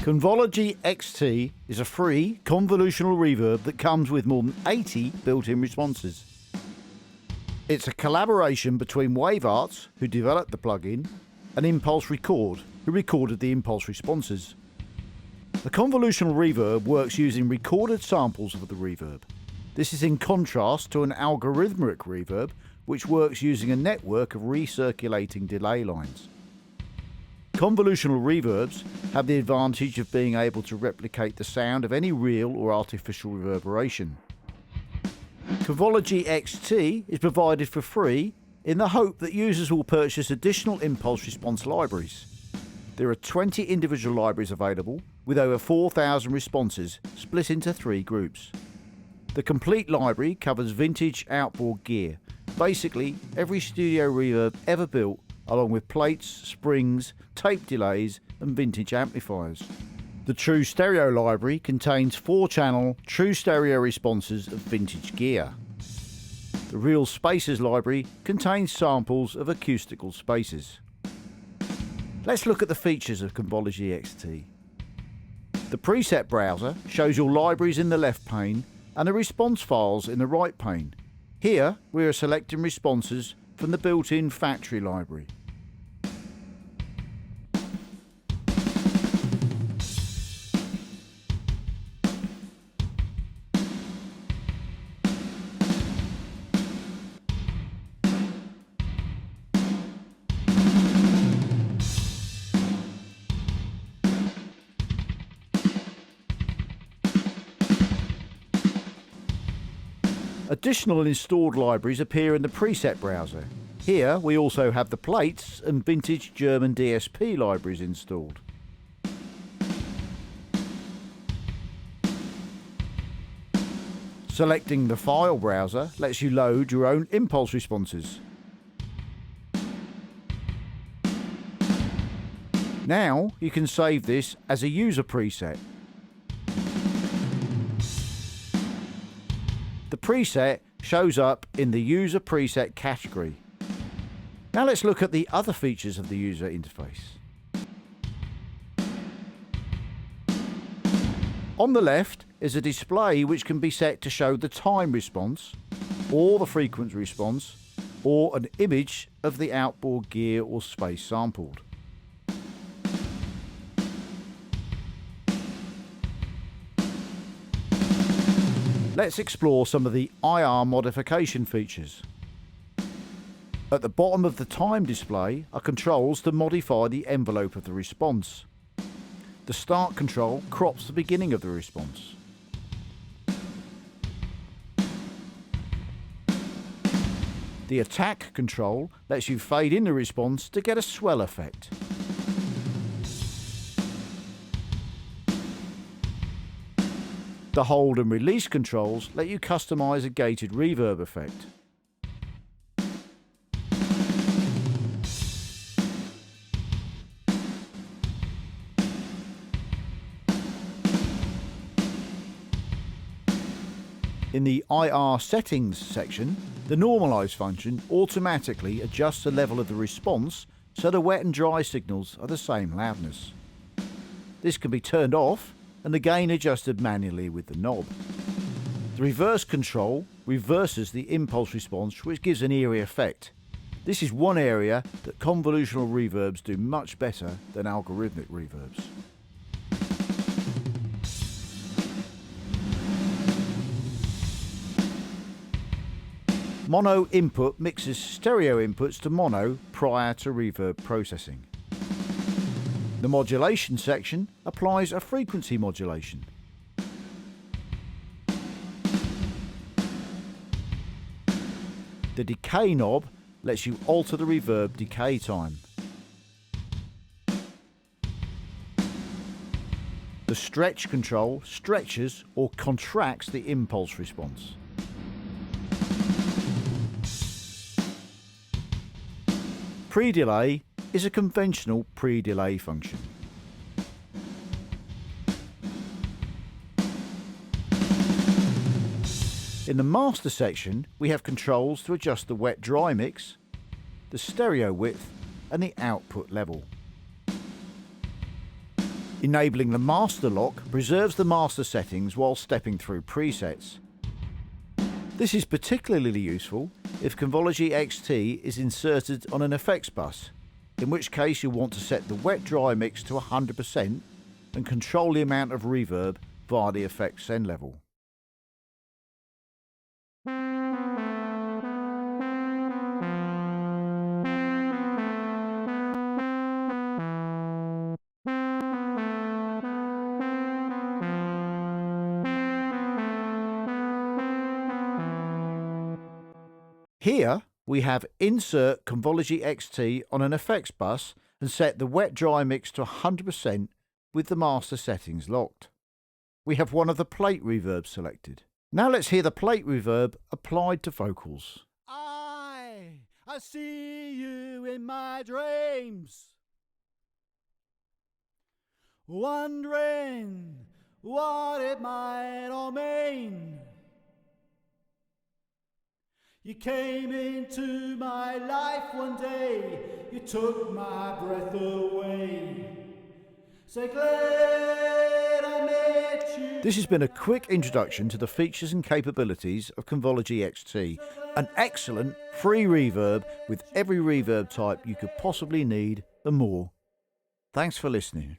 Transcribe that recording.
Convology XT is a free convolutional reverb that comes with more than 80 built-in responses. It's a collaboration between WaveArts, who developed the plugin, and Impulse Record, who recorded the impulse responses. The convolutional reverb works using recorded samples of the reverb. This is in contrast to an algorithmic reverb, which works using a network of recirculating delay lines. Convolutional reverbs have the advantage of being able to replicate the sound of any real or artificial reverberation. Convology XT is provided for free in the hope that users will purchase additional impulse response libraries. There are 20 individual libraries available with over 4,000 responses split into 3 groups. The complete library covers vintage outboard gear, basically every studio reverb ever built, along with plates, springs, tape delays and vintage amplifiers. The True Stereo library contains 4-channel true stereo responses of vintage gear. The Real Spaces library contains samples of acoustical spaces. Let's look at the features of Convology XT. The preset browser shows your libraries in the left pane and the response files in the right pane. Here we are selecting responses from the built-in factory library. Additional installed libraries appear in the preset browser. Here we also have the plates and Vintage German DSP libraries installed. Selecting the file browser lets you load your own impulse responses. Now you can save this as a user preset. The preset shows up in the user preset category. Now let's look at the other features of the user interface. On the left is a display which can be set to show the time response, or the frequency response, or an image of the outboard gear or space sampled. Let's explore some of the IR modification features. At the bottom of the time display are controls to modify the envelope of the response. The start control crops the beginning of the response. The attack control lets you fade in the response to get a swell effect. The hold and release controls let you customize a gated reverb effect. In the IR settings section, the normalize function automatically adjusts the level of the response so the wet and dry signals are the same loudness. This can be turned off and the gain adjusted manually with the knob. The reverse control reverses the impulse response, which gives an eerie effect. This is one area that convolutional reverbs do much better than algorithmic reverbs. Mono input mixes stereo inputs to mono prior to reverb processing. The modulation section applies a frequency modulation. The decay knob lets you alter the reverb decay time. The stretch control stretches or contracts the impulse response. Pre-delay is a conventional pre-delay function. In the master section, we have controls to adjust the wet-dry mix, the stereo width and the output level. Enabling the master lock preserves the master settings while stepping through presets. This is particularly useful if Convology XT is inserted on an effects bus, in which case you'll want to set the wet-dry mix to 100% and control the amount of reverb via the effects send level. Here we have insert Convology XT on an effects bus and set the wet-dry mix to 100% with the master settings locked. We have one of the plate reverbs selected. Now let's hear the plate reverb applied to vocals. I see you in my dreams, wondering what it might all mean. You came into my life one day, you took my breath away. So glad I met you. This has been a quick introduction to the features and capabilities of Convology XT, an excellent free reverb with every reverb type you could possibly need and more. Thanks for listening.